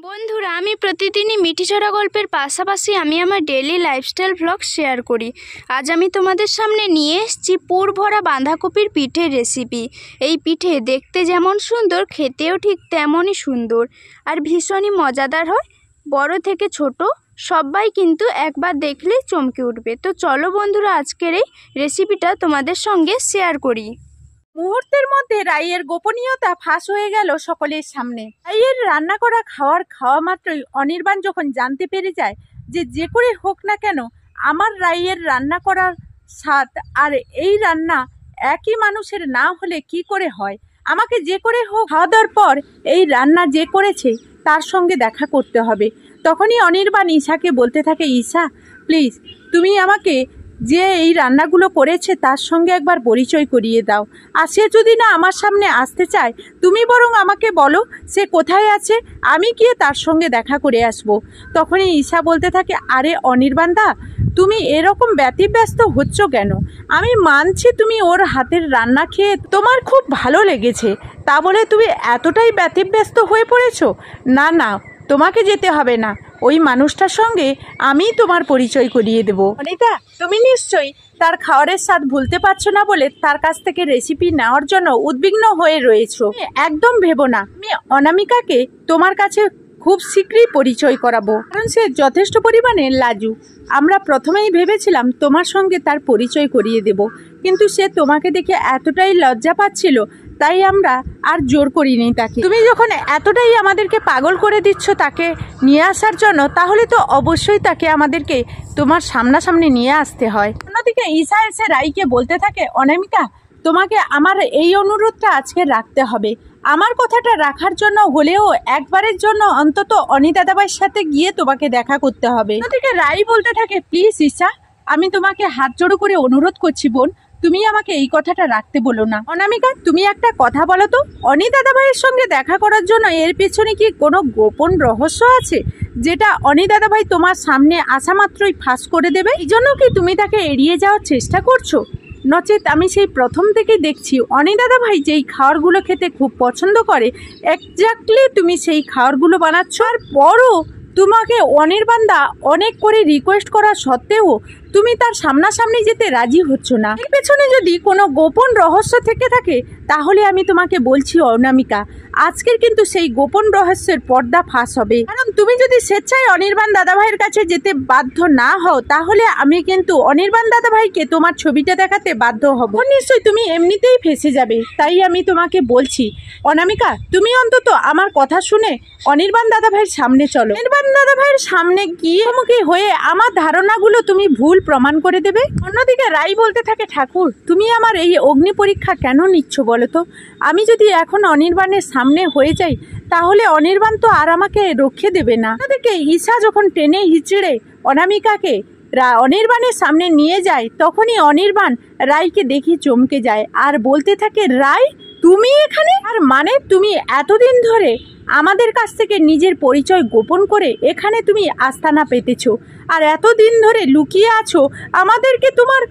বন্ধুরা, আমি প্রতিদিনই মিঠিঝরা গল্পের পাশাপাশি আমি আমার ডেইলি লাইফস্টাইল ভ্লগ শেয়ার করি। আজ আমি তোমাদের সামনে নিয়ে এসেছি পুর ভরা বাঁধাকপির পিঠের রেসিপি। এই পিঠে দেখতে যেমন সুন্দর, খেতেও ঠিক তেমনই সুন্দর আর ভীষণই মজাদার হয়। বড় থেকে ছোট সবাই কিন্তু একবার দেখলেই চমকে উঠবে। তো চলো বন্ধুরা, আজকের এই রেসিপিটা তোমাদের সঙ্গে শেয়ার করি। মুহূর্তের মধ্যে রাইয়ের গোপনীয়তা ফাঁস হয়ে গেল সকলের সামনে। রাইয়ের রান্না করা খাওয়া মাত্রই অনির্বাণ যখন জানতে পেরে যায় যে করে হোক না কেন আমার রাইয়ের রান্না করার স্বাদ আর এই রান্না একই মানুষের না হলে কি করে হয়, আমাকে যে করে হোক খাওয়া দাওয়ার পর এই রান্না যে করেছে তার সঙ্গে দেখা করতে হবে। তখনই অনির্বাণ ঈশাকে বলতে থাকে, ঈশা প্লিজ তুমি আমাকে যে এই রান্নাগুলো করেছে তার সঙ্গে একবার পরিচয় করিয়ে দাও। আর সে যদি না আমার সামনে আসতে চায়, তুমি বরং আমাকে বলো সে কোথায় আছে, আমি গিয়ে তার সঙ্গে দেখা করে আসব। তখনই ঈশা বলতে থাকে, আরে অনির্বাণদা তুমি এরকম ব্যতিব্যস্ত হচ্ছ কেন? আমি মানছি তুমি ওর হাতের রান্না খেয়ে তোমার খুব ভালো লেগেছে, তা বলে তুমি এতটাই ব্যতিব্যস্ত হয়ে পড়েছো? না না, তোমাকে যেতে হবে না, ওই মানুষটার সঙ্গে আমি তোমার পরিচয় করিয়ে দেব। অনিতা তুমি নিশ্চয়ই তার খাবারের স্বাদ ভুলতে পারছো না বলে তার কাছ থেকে রেসিপি নেওয়ার জন্য উদ্বিগ্ন হয়ে রয়েছো। একদম ভেবো না, আমি অনামিকাকে তোমার কাছে খুব শীঘ্রই পরিচয় করাবো, কারণ সে যথেষ্ট পরিমাণে লাজু। আমরা প্রথমেই ভেবেছিলাম তোমার সঙ্গে তার পরিচয় করিয়ে দেব, কিন্তু সে তোমাকে দেখে এতটাই লজ্জা পাচ্ছিল তাই আমরা আর জোর করিনি তাকে। তুমি যখন এতটাই আমাদেরকে পাগল করে দিচ্ছ তাকে নিয়ে আসার জন্য, তাহলে তো অবশ্যই তাকে আমাদেরকে তোমার সামনাসামনি নিয়ে আসতে হয়। অন্যদিকে ঈশা এসে রাইকে বলতে থাকে, অনামিকা তোমাকে আমার এই অনুরোধটা আজকে রাখতে হবে। আমার কথাটা রাখার জন্য হলেও একবারের জন্য অন্তত অনি দাদাভাইয়ের সাথে গিয়ে তোমাকে দেখা করতে হবে। অন্যদিকে রাই বলতে থাকে, প্লিজ ঈশা আমি তোমাকে হাত জোড়ো করে অনুরোধ করছি বোন, তুমি আমাকে এই কথাটা রাখতে বলো না। অনামিকা তুমি একটা কথা বলো তো, অনি দাদাভাইয়ের সঙ্গে দেখা করার জন্য এর পেছনে কি কোনো গোপন রহস্য আছে যেটা অনি দাদাভাই তোমার সামনে আসা মাত্রই ফাঁস করে দেবে? এই জন্য কি তুমি তাকে এড়িয়ে যাওয়ার চেষ্টা করছো? নচেত আমি সেই প্রথম থেকেই দেখছি অনি দাদাভাই যেই খাবারগুলো খেতে খুব পছন্দ করে এক্স্যাক্টলি তুমি সেই খাবারগুলো বানাচ্ছ, আর বড় তোমাকে অনির্বাণদা অনেক করে রিকোয়েস্ট করা সত্ত্বেও তুমি তার সামনাসামনি যেতে রাজি হচ্ছ না। এর পেছনে যদি কোনো গোপন রহস্য থেকে থাকে তাহলে আমি তোমাকে বলছি অনামিকা, আজকের কিন্তু সেই গোপন রহস্যের পর্দা ফাঁস হবে। কারণ তুমি যদি স্বেচ্ছায় অনির্বাণ দাদাভাইয়ের কাছে যেতে বাধ্য না হও তাহলে আমি কিন্তু অনির্বাণ দাদাভাইকে তোমার ছবিটা দেখাতে বাধ্য হব। নিশ্চয়ই তুমি এমনিতেই ফেসে যাবে, তাই আমি তোমাকে বলছি অনামিকা তুমি অন্তত আমার কথা শুনে অনির্বাণ দাদাভাইয়ের সামনে চলো। অনির্বাণ দাদাভাইয়ের সামনে গিয়ে মুখোমুখি হয়ে আমার ধারণাগুলো তুমি ভুল প্রমাণ করে দেবে। অন্যদিকে রাই বলতে থাকে, ঠাকুর তুমি আমার এই অগ্নি পরীক্ষা কেন নিচ্ছ বলো তো? আমি যদি এখন অনির্বাণের সামনে হয়ে যাই তাহলে অনির্বাণ তো আর আমাকে রক্ষে দেবে না। অন্যদিকে ঈশা যখন টেনে হিচড়ে অনামিকাকে অনির্বাণের সামনে নিয়ে যায় তখনই অনির্বাণ রাইকে দেখে চমকে যায় আর বলতে থাকে, রাই তুমি এখানে? আর মানে তুমি এতদিন ধরে আমাদের কাছ থেকে নিজের পরিচয় গোপন করে এখানে তুমি আস্তানা পেতেছো আর এতদিন ধরে লুকিয়ে আছো, আমাদেরকে তোমার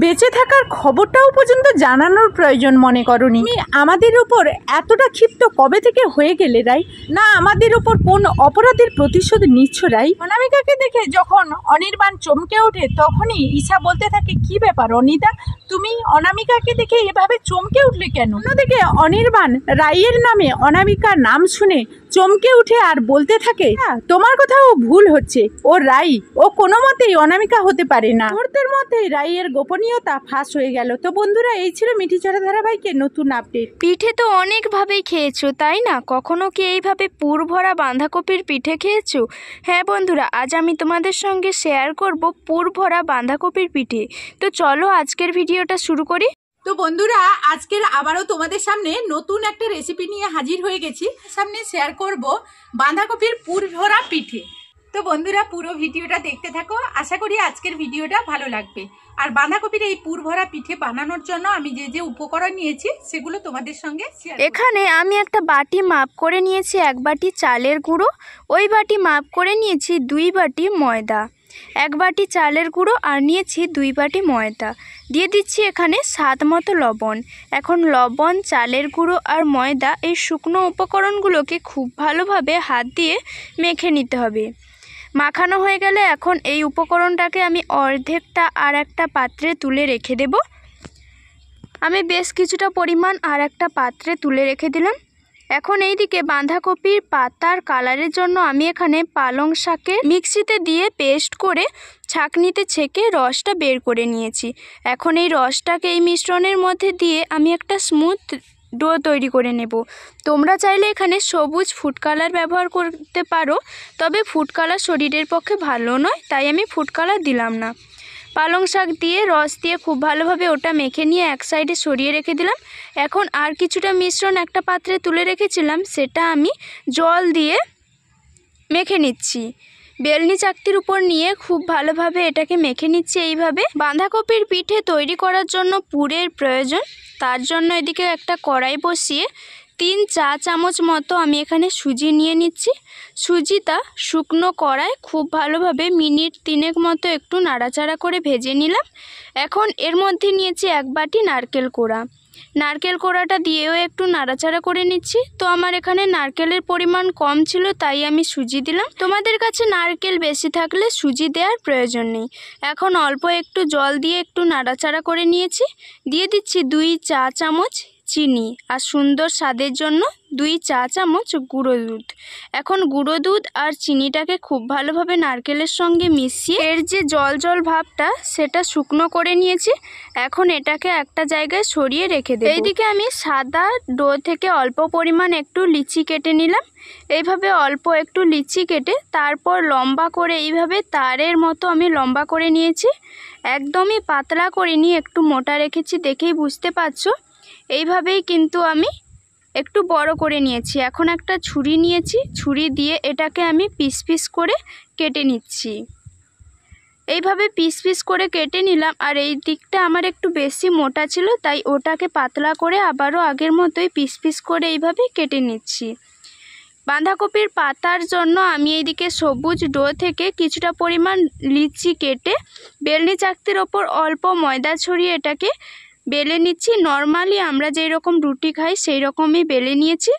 বেঁচে থাকার খবরটাও পর্যন্ত জানানোর প্রয়োজন মনে করনি। তুমি আমাদের উপর এতটা ক্ষিপ্ত কবে থেকে হয়ে গেলে রাই? না আমাদের উপর কোন অপরাধের প্রতিশোধ নিচ্ছ রাই? অনামিকাকে দেখে যখন অনির্বাণ চমকে ওঠে তখনই ঈশা বলতে থাকে, কি ব্যাপার অনিতা তুমি অনামিকাকে দেখে এভাবে চমকে উঠলে কেন? অন্যদিকে অনির্বাণ রাইয়ের নামে অনামিকার নাম শুনে চমকে উঠে আর বলতে থাকে, তোমার কোথাও ভুল হচ্ছে, ও রাই, ও কোনো মতেই অনামিকা হতে পারে না। মুহূর্তের মধ্যেই রাইয়ের গোপনীয়তা ফাঁস হয়ে গেল। তো বন্ধুরা, এই ছিল মিঠিঝরা ধারাবাহিকের নতুন আপডেট। পিঠে তো অনেকভাবেই খেয়েছো তাই না? কখনো কি এইভাবে পুর ভরা বাঁধাকপির পিঠে খেয়েছো? হ্যাঁ বন্ধুরা, আজ আমি তোমাদের সঙ্গে শেয়ার করব পুর ভরা বাঁধাকপির পিঠে। তো চলো আজকের ভিডিওটা শুরু করি। তো বন্ধুরা, আজকের আবারও তোমাদের সামনে নতুন একটা রেসিপি নিয়ে হাজির হয়ে গেছি। সামনে শেয়ার করব বাঁধাকপির পুর ভরা পিঠে। তো বন্ধুরা, পুরো ভিডিওটা দেখতে থাকো, আশা করি আজকের ভিডিওটা ভালো লাগবে। আর বাঁধাকপির এই পুর ভরা পিঠে বানানোর জন্য আমি যে যে উপকরণ নিয়েছি সেগুলো তোমাদের সঙ্গে শেয়ার করব। এখানে আমি একটা বাটি মাপ করে নিয়েছি 1 বাটি চালের গুঁড়ো, ওই বাটি মাপ করে নিয়েছি 2 বাটি ময়দা। 1 বাটি চালের গুঁড়ো আর নিয়েছি 2 বাটি ময়দা। দিয়ে দিচ্ছি এখানে স্বাদ মতো লবণ। এখন লবণ, চালের গুঁড়ো আর ময়দা এই শুকনো উপকরণগুলোকে খুব ভালোভাবে হাত দিয়ে মেখে নিতে হবে। মাখানো হয়ে গেলে এখন এই উপকরণটাকে আমি অর্ধেকটা আর একটা পাত্রে তুলে রেখে দেব। আমি বেশ কিছুটা পরিমাণ আর একটা পাত্রে তুলে রেখে দিলাম। এখন এইদিকে বাঁধাকপির পাতার কালারের জন্য আমি এখানে পালং শাকের মিক্সিতে দিয়ে পেস্ট করে ছাঁকনিতে ছেঁকে রসটা বের করে নিয়েছি। এখন এই রসটাকে এই মিশ্রণের মধ্যে দিয়ে আমি একটা স্মুথ ডো তৈরি করে নেব। তোমরা চাইলে এখানে সবুজ ফুড কালার ব্যবহার করতে পারো, তবে ফুড কালার শরীরের পক্ষে ভালো নয়, তাই আমি ফুড কালার দিলাম না। পালং শাক দিয়ে রস দিয়ে খুব ভালোভাবে ওটা মেখে নিয়ে এক সাইডে সরিয়ে রেখে দিলাম। এখন আর কিছুটা মিশ্রণ একটা পাত্রে তুলে রেখেছিলাম, সেটা আমি জল দিয়ে মেখে নিচ্ছি। বেলনি চাকতির উপর নিয়ে খুব ভালোভাবে এটাকে মেখে নিচ্ছি। এইভাবে বাঁধাকপির পিঠে তৈরি করার জন্য পুরের প্রয়োজন। তার জন্য এদিকে একটা কড়াই বসিয়ে 3 চা চামচ মতো আমি এখানে সুজি নিয়ে নিচ্ছি। সুজিটা শুকনো কড়ায় খুব ভালোভাবে মিনিট 3 মতো একটু নাড়াচাড়া করে ভেজে নিলাম। এখন এর মধ্যে নিয়েছি 1 বাটি নারকেল কোড়া। নারকেল কোড়াটা দিয়েও একটু নাড়াচাড়া করে নিচ্ছি। তো আমার এখানে নারকেলের পরিমাণ কম ছিল, তাই আমি সুজি দিলাম। তোমাদের কাছে নারকেল বেশি থাকলে সুজি দেওয়ার প্রয়োজন নেই। এখন অল্প একটু জল দিয়ে একটু নাড়াচাড়া করে নিয়েছি। দিয়ে দিচ্ছি 2 চা চামচ চিনি আর সুন্দর স্বাদের জন্য 2 চা চামচ গুঁড়ো দুধ। এখন গুঁড়ো দুধ আর চিনিটাকে খুব ভালোভাবে নারকেলের সঙ্গে মিশিয়ে এর যে জল জল ভাবটা সেটা শুকনো করে নিয়েছি। এখন এটাকে একটা জায়গায় সরিয়ে রেখে দেব। এইদিকে আমি সাদা ডো থেকে অল্প পরিমাণ একটু লিচি কেটে নিলাম। এইভাবে অল্প একটু লিচি কেটে তারপর লম্বা করে এইভাবে তারের মতো আমি লম্বা করে নিয়েছি। একদমই পাতলা করিনি, একটু মোটা রেখেছি, দেখেই বুঝতে পারছো। এইভাবেই কিন্তু আমি একটু বড় করে নিয়েছি। এখন একটা ছুরি নিয়েছি, ছুরি দিয়ে এটাকে আমি পিস পিস করে কেটে নিচ্ছি। এইভাবে পিস পিস করে কেটে নিলাম। আর এই দিকটা আমার একটু বেশি মোটা ছিল, তাই ওটাকে পাতলা করে আবারও আগের মতোই পিস পিস করে এইভাবে কেটে নিচ্ছি। বাঁধাকপির পাতার জন্য আমি এইদিকে সবুজ ডো থেকে কিছুটা পরিমাণ লিচি কেটে বেলনি চাকতির ওপর অল্প ময়দা ছড়িয়ে এটাকে বেলে নিচ্ছি। নর্মালি আমরা যেই রকম রুটি খাই সেই রকমই বেলে নিয়েছি।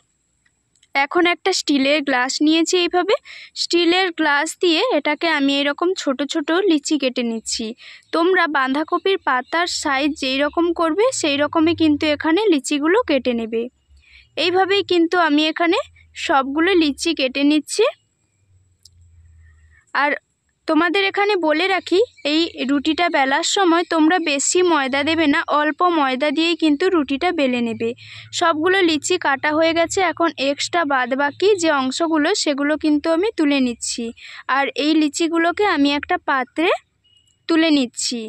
এখন একটা স্টিলের গ্লাস নিয়েছি। এইভাবে স্টিলের গ্লাস দিয়ে এটাকে আমি এরকম ছোট ছোট লিচি কেটে নিচ্ছি। তোমরা বাঁধাকপির পাতার সাইজ যেই রকম করবে সেই রকমই কিন্তু এখানে লিচিগুলো কেটে নেবে। এইভাবেই কিন্তু আমি এখানে সবগুলো লিচি কেটে নিচ্ছি। আর তোমাদের এখানে বলে রাখি, এই রুটিটা বেলার সময় তোমরা বেশি ময়দা দেবে না, অল্প ময়দা দিয়েই কিন্তু রুটিটা বেলে নেবে। সবগুলো লিচি কাটা হয়ে গেছে। এখন এক্সট্রা বাদ বাকি যে অংশগুলো সেগুলো কিন্তু আমি তুলে নিচ্ছি। আর এই লিচিগুলোকে আমি একটা পাত্রে তুলে নিচ্ছি।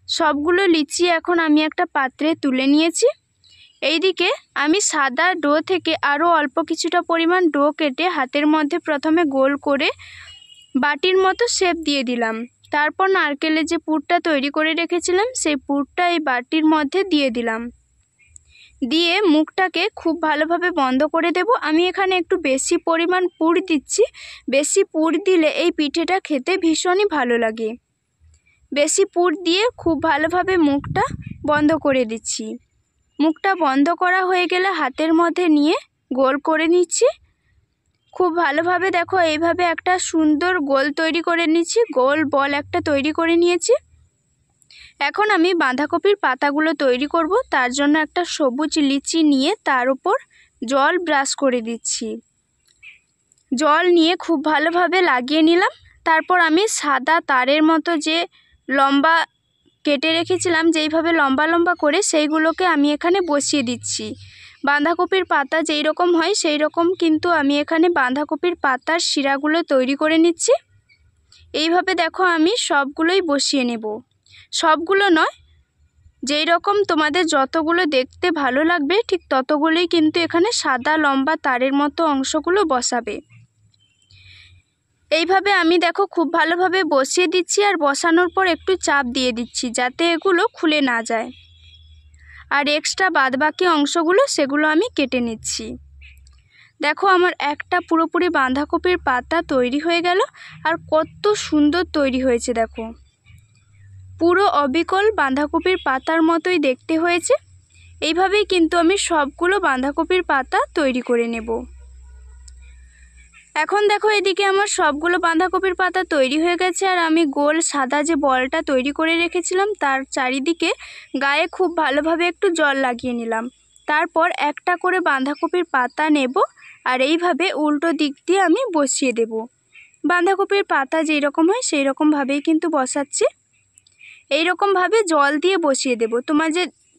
সবগুলো লিচি এখন আমি একটা পাত্রে তুলে নিয়েছি। এইদিকে আমি সাদা ডো থেকে আরও অল্প কিছুটা পরিমাণ ডো কেটে হাতের মধ্যে প্রথমে গোল করে বাটির মতো শেপ দিয়ে দিলাম। তারপর নারকেলের যে পুরটা তৈরি করে রেখেছিলাম সেই পুরটা এই বাটির মধ্যে দিয়ে দিলাম। দিয়ে মুখটাকে খুব ভালোভাবে বন্ধ করে দেব। আমি এখানে একটু বেশি পরিমাণ পুর দিচ্ছি। বেশি পুর দিলে এই পিঠেটা খেতে ভীষণই ভালো লাগে। বেশি পুর দিয়ে খুব ভালোভাবে মুখটা বন্ধ করে দিচ্ছি। মুখটা বন্ধ করা হয়ে গেলে হাতের মধ্যে নিয়ে গোল করে নিচ্ছি। খুব ভালোভাবে দেখো এইভাবে একটা সুন্দর গোল তৈরি করে নিচ্ছি। গোল বল একটা তৈরি করে নিয়েছি। এখন আমি বাঁধাকপির পাতাগুলো তৈরি করব। তার জন্য একটা সবুজ লিচি নিয়ে তার উপর জল ব্রাশ করে দিচ্ছি। জল নিয়ে খুব ভালোভাবে লাগিয়ে নিলাম। তারপর আমি সাদা তারের মতো যে লম্বা কেটে রেখেছিলাম যেইভাবে লম্বা লম্বা করে, সেইগুলোকে আমি এখানে বসিয়ে দিচ্ছি। বাঁধাকপির পাতা যেই রকম হয় সেই রকম কিন্তু আমি এখানে বাঁধাকপির পাতার শিরাগুলো তৈরি করে নিচ্ছি। এইভাবে দেখো আমি সবগুলোই বসিয়ে নেব। সবগুলো নয়, যেই রকম তোমাদের যতগুলো দেখতে ভালো লাগবে ঠিক ততগুলোই কিন্তু এখানে সাদা লম্বা তারের মতো অংশগুলো বসাবে। এইভাবে আমি দেখো খুব ভালোভাবে বসিয়ে দিচ্ছি। আর বসানোর পর একটু চাপ দিয়ে দিচ্ছি যাতে এগুলো খুলে না যায়। আর এক্সট্রা বাদবাকি অংশগুলো সেগুলো আমি কেটে নিচ্ছি। দেখো আমার একটা পুরোপুরি বাঁধাকপির পাতা তৈরি হয়ে গেল। আর কত সুন্দর তৈরি হয়েছে দেখো, পুরো অবিকল বাঁধাকপির পাতার মতোই দেখতে হয়েছে। এইভাবেই কিন্তু আমি সবগুলো বাঁধাকপির পাতা তৈরি করে নেব। এখন দেখো এদিকে আমার সবগুলো বাঁধাকপির পাতা তৈরি হয়ে গেছে। আর আমি গোল সাদা যে বলটা তৈরি করে রেখেছিলাম তার চারিদিকে গায়ে খুব ভালোভাবে একটু জল লাগিয়ে নিলাম। তারপর একটা করে বাঁধাকপির পাতা নেব আর এইভাবে উল্টো দিক দিয়ে আমি বসিয়ে দেব। বাঁধাকপির পাতা যেই রকম হয় সেই রকমভাবেই কিন্তু বসাচ্ছি। এইরকমভাবে জল দিয়ে বসিয়ে দেব।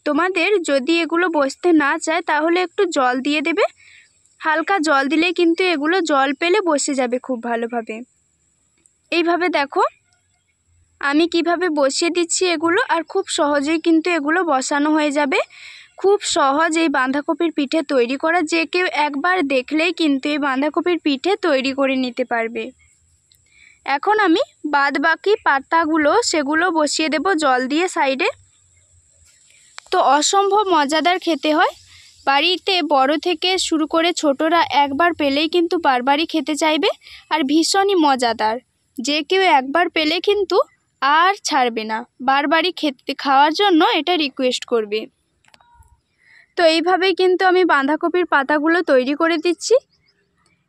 তোমাদের যদি এগুলো বসতে না চায় তাহলে একটু জল দিয়ে দেবে। হালকা জল দিলেই কিন্তু এগুলো জল পেলে বসে যাবে খুব ভালোভাবে। এইভাবে দেখো আমি কিভাবে বসিয়ে দিচ্ছি এগুলো, আর খুব সহজেই কিন্তু এগুলো বসানো হয়ে যাবে। খুব সহজ এই বাঁধাকপির পিঠে তৈরি করা, যে কেউ একবার দেখলেই কিন্তু এই বাঁধাকপির পিঠে তৈরি করে নিতে পারবে। এখন আমি বাদ বাকি পাতাগুলো সেগুলো বসিয়ে দেব জল দিয়ে সাইডে। তো অসম্ভব মজাদার খেতে হয়। বাড়িতে বড় থেকে শুরু করে ছোটরা একবার পেলেই কিন্তু বারবারই খেতে চাইবে, আর ভীষণই মজাদার। যে কেউ একবার পেলে কিন্তু আর ছাড়বে না, বারবারই খাওয়ার জন্য এটা রিকোয়েস্ট করবে। তো এইভাবেই কিন্তু আমি বাঁধাকপির পাতাগুলো তৈরি করে দিচ্ছি।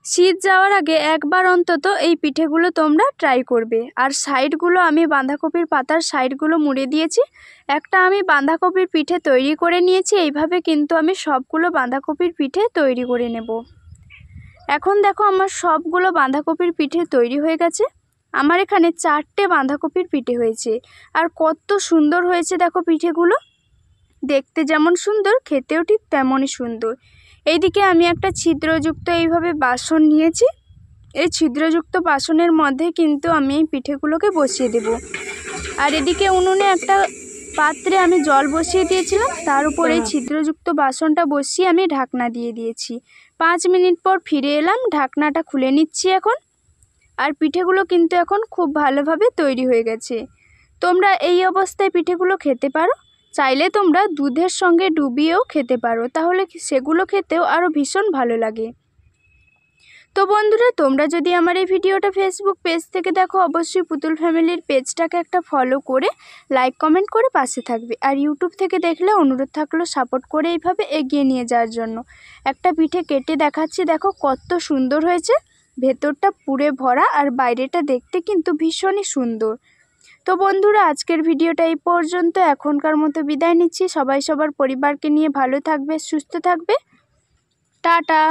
শীত যাওয়ার আগে একবার অন্তত এই পিঠেগুলো তোমরা ট্রাই করবে। আর সাইডগুলো আমি বাঁধাকপির পাতার সাইডগুলো মুড়ে দিয়েছি। একটা আমি বাঁধাকপির পিঠে তৈরি করে নিয়েছি। এইভাবে কিন্তু আমি সবগুলো বাঁধাকপির পিঠে তৈরি করে নেব। এখন দেখো আমার সবগুলো বাঁধাকপির পিঠে তৈরি হয়ে গেছে। আমার এখানে 4টে বাঁধাকপির পিঠে হয়েছে। আর কত সুন্দর হয়েছে দেখো পিঠেগুলো, দেখতে যেমন সুন্দর খেতেও ঠিক তেমনই সুন্দর। এইদিকে আমি একটা ছিদ্রযুক্ত এইভাবে বাসন নিয়েছি। এই ছিদ্রযুক্ত বাসনের মধ্যে কিন্তু আমি এই পিঠেগুলোকে বসিয়ে দেব। আর এদিকে উনুনে একটা পাত্রে আমি জল বসিয়ে দিয়েছিলাম, তার উপর এই ছিদ্রযুক্ত বাসনটা বসিয়ে আমি ঢাকনা দিয়ে দিয়েছি। 5 মিনিট পর ফিরে এলাম, ঢাকনাটা খুলে নিচ্ছি এখন। আর পিঠেগুলো কিন্তু এখন খুব ভালোভাবে তৈরি হয়ে গেছে। তোমরা এই অবস্থায় পিঠেগুলো খেতে পারো। চাইলে তোমরা দুধের সঙ্গে ডুবিয়েও খেতে পারো, তাহলে সেগুলো খেতেও আরও ভীষণ ভালো লাগে। তো বন্ধুরা, তোমরা যদি আমার এই ভিডিওটা ফেসবুক পেজ থেকে দেখো অবশ্যই পুতুল ফ্যামিলির পেজটাকে একটা ফলো করে লাইক কমেন্ট করে পাশে থাকবে। আর ইউটিউব থেকে দেখলে অনুরোধ থাকলো সাপোর্ট করে এইভাবে এগিয়ে নিয়ে যাওয়ার জন্য। একটা পিঠে কেটে দেখাচ্ছি, দেখো কত সুন্দর হয়েছে। ভেতরটা পুরে ভরা আর বাইরেটা দেখতে কিন্তু ভীষণই সুন্দর। তো বন্ধুরা, আজকের ভিডিওটা এই পর্যন্ত। এখনকার মতো বিদায় নিচ্ছি। সবাই সবার পরিবারকে নিয়ে ভালো থাকবে, সুস্থ থাকবে। টাটা।